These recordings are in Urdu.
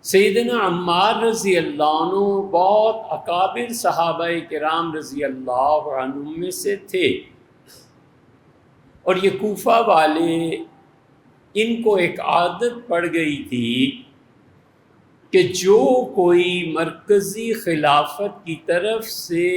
سیدنا عمار رضی اللہ عنہ بہت اکابر صحابہ کرام رضی اللہ عنہم میں سے تھے، اور یہ کوفہ والے ان کو ایک عادت پڑ گئی تھی کہ جو کوئی مرکزی خلافت کی طرف سے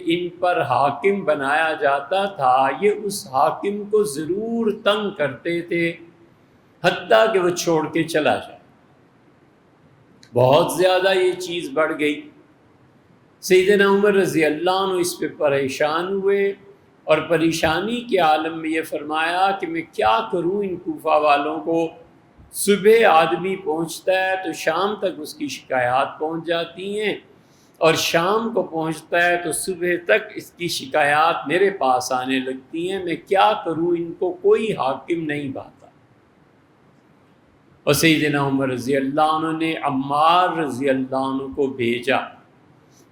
ان پر حاکم بنایا جاتا تھا، یہ اس حاکم کو ضرور تنگ کرتے تھے، حتیٰ کہ وہ چھوڑ کے چلا جائے۔ بہت زیادہ یہ چیز بڑھ گئی۔ سیدنا عمر رضی اللہ عنہ اس پہ پریشان ہوئے، اور پریشانی کے عالم میں یہ فرمایا کہ میں کیا کروں ان کوفہ والوں کو، صبح آدمی پہنچتا ہے تو شام تک اس کی شکایات پہنچ جاتی ہیں، اور شام کو پہنچتا ہے تو صبح تک اس کی شکایات میرے پاس آنے لگتی ہیں، میں کیا کروں، ان کو کوئی حاکم نہیں بھاتا۔ اور سیدنا عمر رضی اللہ عنہ نے عمار رضی اللہ عنہ کو بھیجا،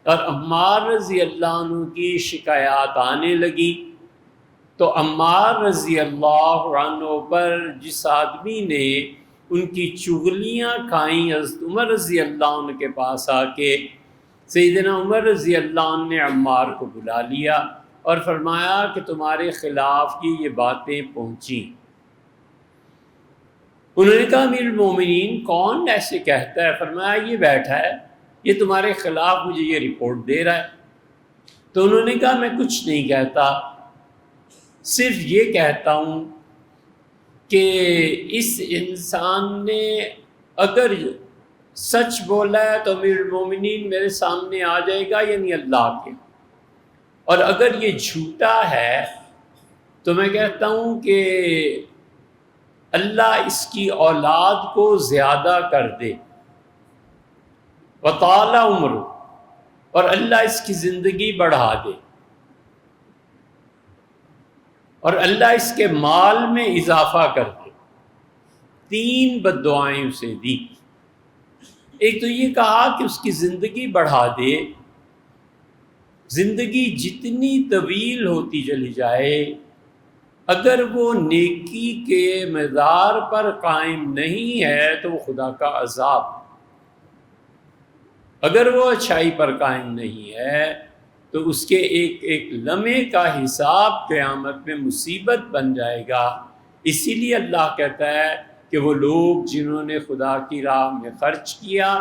اور عمار رضی اللہ عنہ کی شکایات آنے لگی، تو عمار رضی اللہ عنہ پر جس آدمی نے ان کی چغلیاں کھائیں، حضرت عمر رضی اللہ عنہ کے پاس آ کے سیدنا عمر رضی اللہ عنہ نے عمار کو بلا لیا اور فرمایا کہ تمہارے خلاف کی یہ باتیں پہنچیں۔ انہوں نے کہا امیر المومنین کون ایسے کہتا ہے؟ فرمایا یہ بیٹھا ہے، یہ تمہارے خلاف مجھے یہ رپورٹ دے رہا ہے۔ تو انہوں نے کہا میں کچھ نہیں کہتا، صرف یہ کہتا ہوں کہ اس انسان نے اگر سچ بولا ہے تو امیر المومنین میرے سامنے آ جائے گا، یعنی اللہ کے، اور اگر یہ جھوٹا ہے تو میں کہتا ہوں کہ اللہ اس کی اولاد کو زیادہ کر دے، وطال عمر، اور اللہ اس کی زندگی بڑھا دے، اور اللہ اس کے مال میں اضافہ کر دے۔ تین بد دعائیں اسے دی۔ ایک تو یہ کہا کہ اس کی زندگی بڑھا دے، زندگی جتنی طویل ہوتی چلی جائے، اگر وہ نیکی کے معیار پر قائم نہیں ہے تو وہ خدا کا عذاب، اگر وہ اچھائی پر قائم نہیں ہے تو اس کے ایک ایک لمحے کا حساب قیامت میں مصیبت بن جائے گا۔ اسی لیے اللہ کہتا ہے کہ وہ لوگ جنہوں نے خدا کی راہ میں خرچ کیا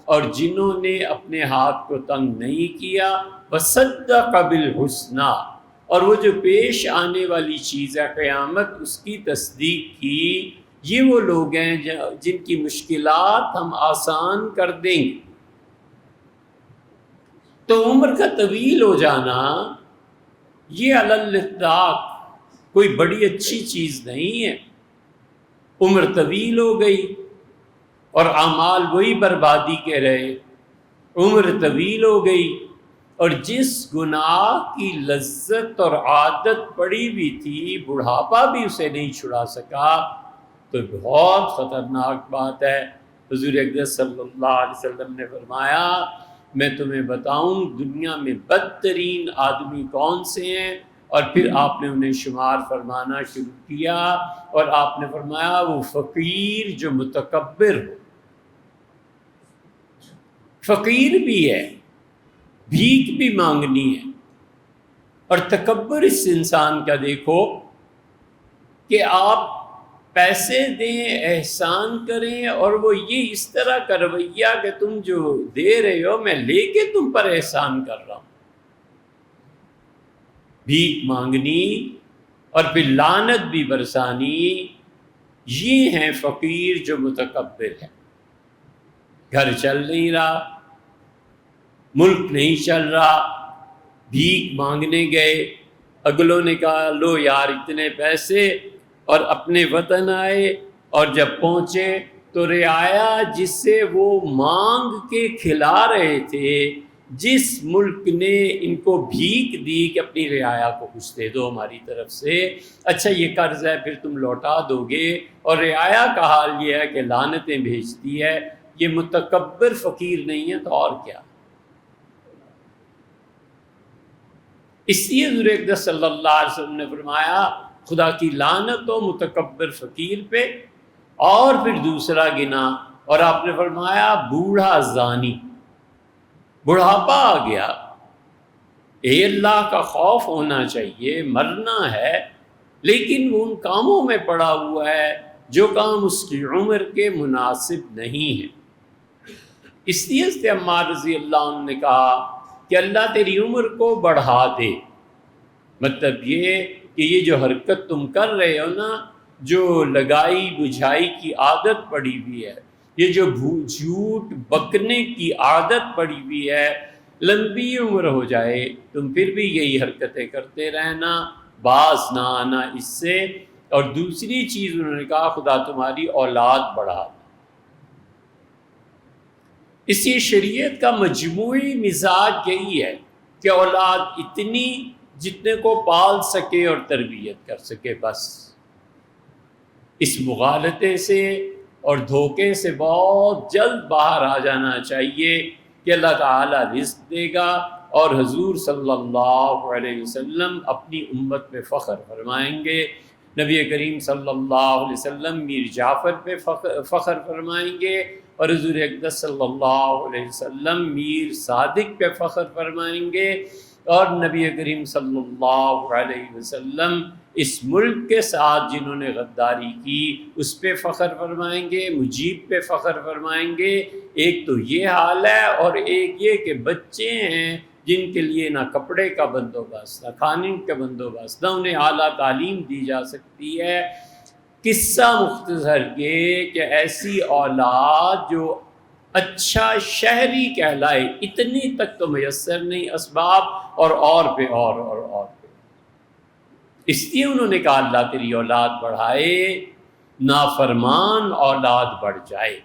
اور جنہوں نے اپنے ہاتھ کو تنگ نہیں کیا، وصدق بالحسنی، اور وہ جو پیش آنے والی چیز ہے قیامت، اس کی تصدیق کی، یہ وہ لوگ ہیں جن کی مشکلات ہم آسان کر دیں گے۔ تو عمر کا طویل ہو جانا یہ علی الاطلاق کوئی بڑی اچھی چیز نہیں ہے۔ عمر طویل ہو گئی اور اعمال وہی بربادی کے رہے، عمر طویل ہو گئی، اور جس گناہ کی لذت اور عادت پڑی ہوئی تھی بڑھاپا بھی اسے نہیں چھڑا سکا، تو بہت خطرناک بات ہے۔ حضور اقدس صلی اللہ علیہ وسلم نے فرمایا میں تمہیں بتاؤں دنیا میں بدترین آدمی کون سے ہیں، اور پھر آپ نے انہیں شمار فرمانا شروع کیا، اور آپ نے فرمایا وہ فقیر جو متکبر ہو، فقیر بھی ہے، بھیک بھی مانگنی ہے، اور تکبر اس انسان کا دیکھو کہ آپ پیسے دیں، احسان کریں، اور وہ یہ اس طرح کا رویہ کہ تم جو دے رہے ہو میں لے کے تم پر احسان کر رہا ہوں۔ بھیک مانگنی اور پھر لعنت بھی برسانی، یہ ہیں فقیر جو متکبر ہے۔ گھر چل نہیں رہا، ملک نہیں چل رہا، بھیک مانگنے گئے، اگلوں نے کہا لو یار اتنے پیسے، اور اپنے وطن آئے، اور جب پہنچے تو رعایا جس سے وہ مانگ کے کھلا رہے تھے، جس ملک نے ان کو بھیک دی کہ اپنی رعایا کو کچھ دے دو ہماری طرف سے، اچھا یہ قرض ہے پھر تم لوٹا دو گے، اور رعایا کا حال یہ ہے کہ لعنتیں بھیجتی ہے، یہ متکبر فقیر نہیں ہے تو اور کیا۔ اس لیے حضور اقدس صلی اللہ علیہ وسلم نے فرمایا خدا کی لعنت ہو متکبر فقیر پہ، اور پھر دوسرا گناہ اور آپ نے فرمایا بوڑھا زانی، بڑھاپا آ گیا، اے اللہ کا خوف ہونا چاہیے، مرنا ہے، لیکن وہ ان کاموں میں پڑا ہوا ہے جو کام اس کی عمر کے مناسب نہیں ہیں۔ اس لیے حضرت عمار رضی اللہ عنہ نے کہا کہ اللہ تیری عمر کو بڑھا دے، مطلب یہ کہ یہ جو حرکت تم کر رہے ہو نا، جو لگائی بجھائی کی عادت پڑی ہوئی ہے، یہ جو جھوٹ بکنے کی عادت پڑی ہوئی ہے، لمبی عمر ہو جائے تم پھر بھی یہی حرکتیں کرتے رہنا، باز نہ آنا اس سے۔ اور دوسری چیز انہوں نے کہا خدا تمہاری اولاد بڑھا دے۔ اسی شریعت کا مجموعی مزاج یہی ہے کہ اولاد اتنی جتنے کو پال سکے اور تربیت کر سکے، بس اس مغالطے سے اور دھوکے سے بہت جلد باہر آ جانا چاہیے کہ اللہ تعالیٰ رزق دے گا، اور حضور صلی اللہ علیہ وسلم اپنی امت پہ فخر فرمائیں گے، نبی کریم صلی اللہ علیہ وسلم میر جعفر پہ فخر فرمائیں گے، اور حضور اقدس صلی اللہ علیہ وسلم میر صادق پہ فخر فرمائیں گے، اور نبی کریم صلی اللہ علیہ وسلم اس ملک کے ساتھ جنہوں نے غداری کی اس پہ فخر فرمائیں گے، مجیب پہ فخر فرمائیں گے۔ ایک تو یہ حال ہے، اور ایک یہ کہ بچے ہیں جن کے لیے نہ کپڑے کا بندوبست، نہ کھانے کا بندوبست، نہ انہیں اعلیٰ تعلیم دی جا سکتی ہے۔ قصہ مختصر یہ کہ ایسی اولاد جو اچھا شہری کہلائے اتنی تک تو میسر نہیں، اسباب اور پہ اور پہ۔ اس لیے انہوں نے کہا اللہ تیری اولاد بڑھائے، نافرمان اولاد بڑھ جائے۔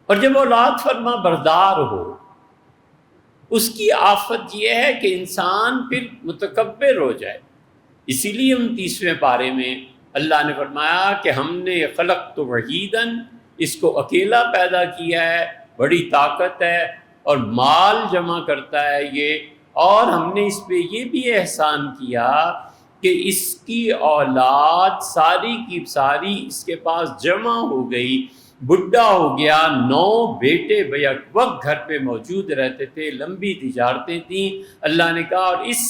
اور جب اولاد فرما بردار ہو، اس کی آفت یہ ہے کہ انسان پھر متکبر ہو جائے۔ اسی لیے 29ویں پارے میں اللہ نے فرمایا کہ ہم نے خلقت وحیداً، اس کو اکیلا پیدا کیا ہے، بڑی طاقت ہے اور مال جمع کرتا ہے یہ، اور ہم نے اس پہ یہ بھی احسان کیا کہ اس کی اولاد ساری کی ساری اس کے پاس جمع ہو گئی، بڈھا ہو گیا، 9 بیٹے بیک وقت گھر پہ موجود رہتے تھے، لمبی تجارتیں تھیں۔ اللہ نے کہا اور اس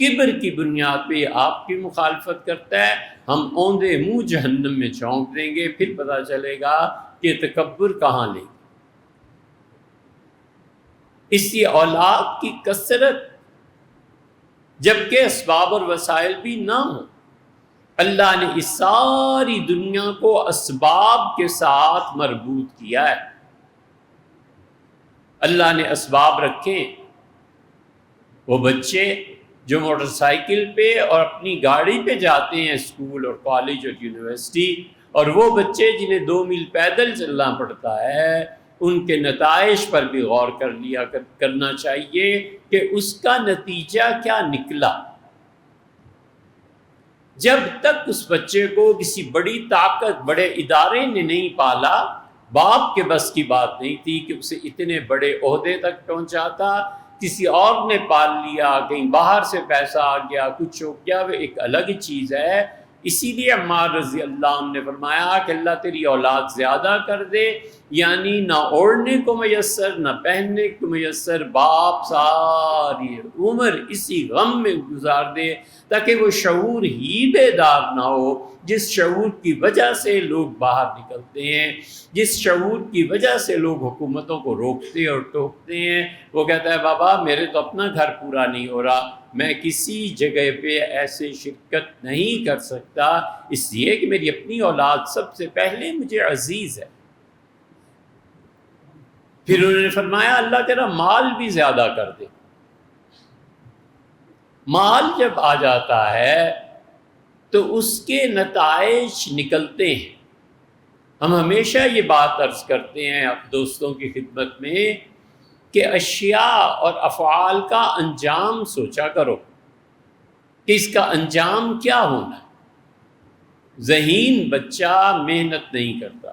کبر کی بنیاد پہ آپ کی مخالفت کرتا ہے، ہم اوندے منہ جہنم میں جھونک دیں گے، پھر پتہ چلے گا کہ تکبر کہاں لے گا۔ اس لیے اولاد کی کثرت جبکہ اسباب اور وسائل بھی نہ ہوں، اللہ نے اس ساری دنیا کو اسباب کے ساتھ مربوط کیا ہے۔ اللہ نے اسباب رکھے، وہ بچے جو موٹر سائیکل پہ اور اپنی گاڑی پہ جاتے ہیں اسکول اور کالج اور یونیورسٹی، اور وہ بچے جنہیں 2 میل پیدل چلنا پڑتا ہے، ان کے نتائج پر بھی غور کرنا چاہیے کہ اس کا نتیجہ کیا نکلا۔ جب تک اس بچے کو کسی بڑی طاقت، بڑے ادارے نے نہیں پالا، باپ کے بس کی بات نہیں تھی کہ اسے اتنے بڑے عہدے تک پہنچاتا، کسی اور نے پال لیا، کہیں باہر سے پیسہ آ گیا، کچھ ہو گیا، وہ ایک الگ چیز ہے۔ اسی لیے عمار رضی اللہ عنہ نے فرمایا کہ اللہ تیری اولاد زیادہ کر دے، یعنی نہ اوڑھنے کو میسر نہ پہننے کو میسر، باپ ساری عمر اسی غم میں گزار دے تاکہ وہ شعور ہی بیدار نہ ہو جس شعور کی وجہ سے لوگ باہر نکلتے ہیں، جس شعور کی وجہ سے لوگ حکومتوں کو روکتے اور ٹوکتے ہیں۔ وہ کہتا ہے بابا میرے تو اپنا گھر پورا نہیں ہو رہا، میں کسی جگہ پہ ایسے شرکت نہیں کر سکتا، اس لیے کہ میری اپنی اولاد سب سے پہلے مجھے عزیز ہے۔ پھر انہوں نے فرمایا اللہ تیرا مال بھی زیادہ کر دے۔ مال جب آ جاتا ہے تو اس کے نتائج نکلتے ہیں۔ ہم ہمیشہ یہ بات عرض کرتے ہیں اب دوستوں کی خدمت میں کہ اشیاء اور افعال کا انجام سوچا کرو کہ اس کا انجام کیا ہونا ہے۔ ذہین بچہ محنت نہیں کرتا،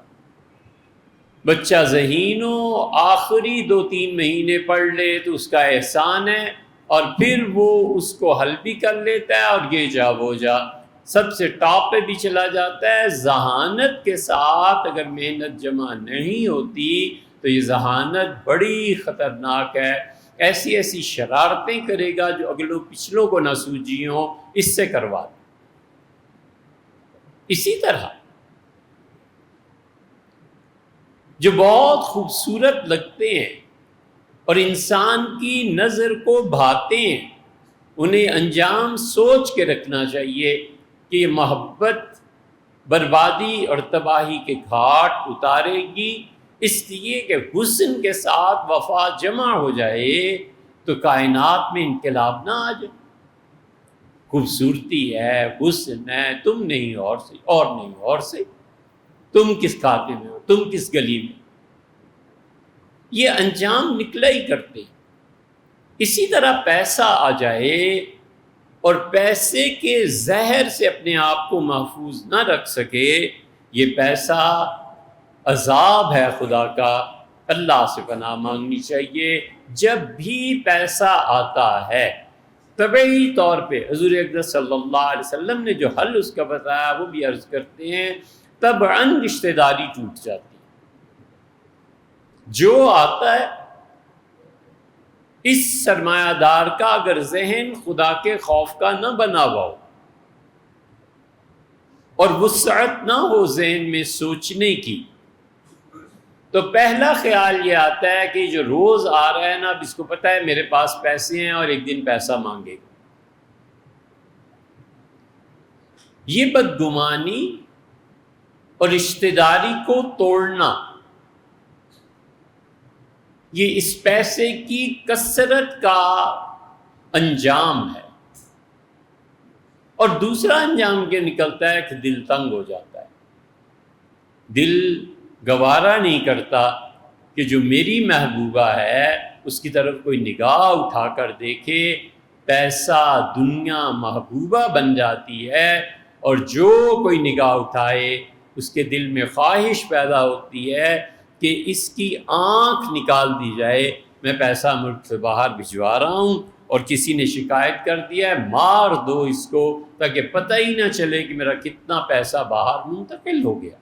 بچہ ذہین ہو، آخری 2-3 مہینے پڑھ لے تو اس کا احسان ہے، اور پھر وہ اس کو حل بھی کر لیتا ہے اور یہ جا وہ جا۔ سب سے ٹاپ پہ بھی چلا جاتا ہے۔ ذہانت کے ساتھ اگر محنت جمع نہیں ہوتی تو یہ ذہانت بڑی خطرناک ہے، ایسی ایسی شرارتیں کرے گا جو اگلوں پچھلوں کو نہ سوجی ہوں، اس سے کروا دیں۔ اسی طرح جو بہت خوبصورت لگتے ہیں اور انسان کی نظر کو بھاتے ہیں، انہیں انجام سوچ کے رکھنا چاہیے کہ یہ محبت بربادی اور تباہی کے گھاٹ اتارے گی، اس لیے کہ حسن کے ساتھ وفا جمع ہو جائے تو کائنات میں انقلاب نہ آ جائے۔ خوبصورتی ہے، حسن ہے، تم نہیں اور سے، اور نہیں اور سے، تم کس کھاتے میں ہو، تم کس گلی میں، یہ انجام نکلا ہی کرتے۔ اسی طرح پیسہ آ جائے اور پیسے کے زہر سے اپنے آپ کو محفوظ نہ رکھ سکے، یہ پیسہ عذاب ہے خدا کا، اللہ سے پناہ مانگنی چاہیے۔ جب بھی پیسہ آتا ہے طبعی طور پہ حضور اقدس صلی اللہ علیہ وسلم نے جو حل اس کا بتایا وہ بھی عرض کرتے ہیں، طبعاً رشتہ داری ٹوٹ جاتی ہے۔ جو آتا ہے اس سرمایہ دار کا اگر ذہن خدا کے خوف کا نہ بنا ہوا ہو اور وسعت نہ ہو ذہن میں سوچنے کی، تو پہلا خیال یہ آتا ہے کہ جو روز آ رہا ہے نا، اب اس کو پتہ ہے میرے پاس پیسے ہیں اور ایک دن پیسہ مانگے گا۔ یہ بدگمانی اور رشتہ داری کو توڑنا، یہ اس پیسے کی کثرت کا انجام ہے۔ اور دوسرا انجام کیا نکلتا ہے کہ دل تنگ ہو جاتا ہے، دل گوارا نہیں کرتا کہ جو میری محبوبہ ہے اس کی طرف کوئی نگاہ اٹھا کر دیکھے۔ پیسہ دنیا محبوبہ بن جاتی ہے، اور جو کوئی نگاہ اٹھائے اس کے دل میں خواہش پیدا ہوتی ہے کہ اس کی آنکھ نکال دی جائے، میں پیسہ ملک سے باہر بھجوا رہا ہوں اور کسی نے شکایت کر دیا ہے، مار دو اس کو تاکہ پتہ ہی نہ چلے کہ میرا کتنا پیسہ باہر منتقل ہو گیا۔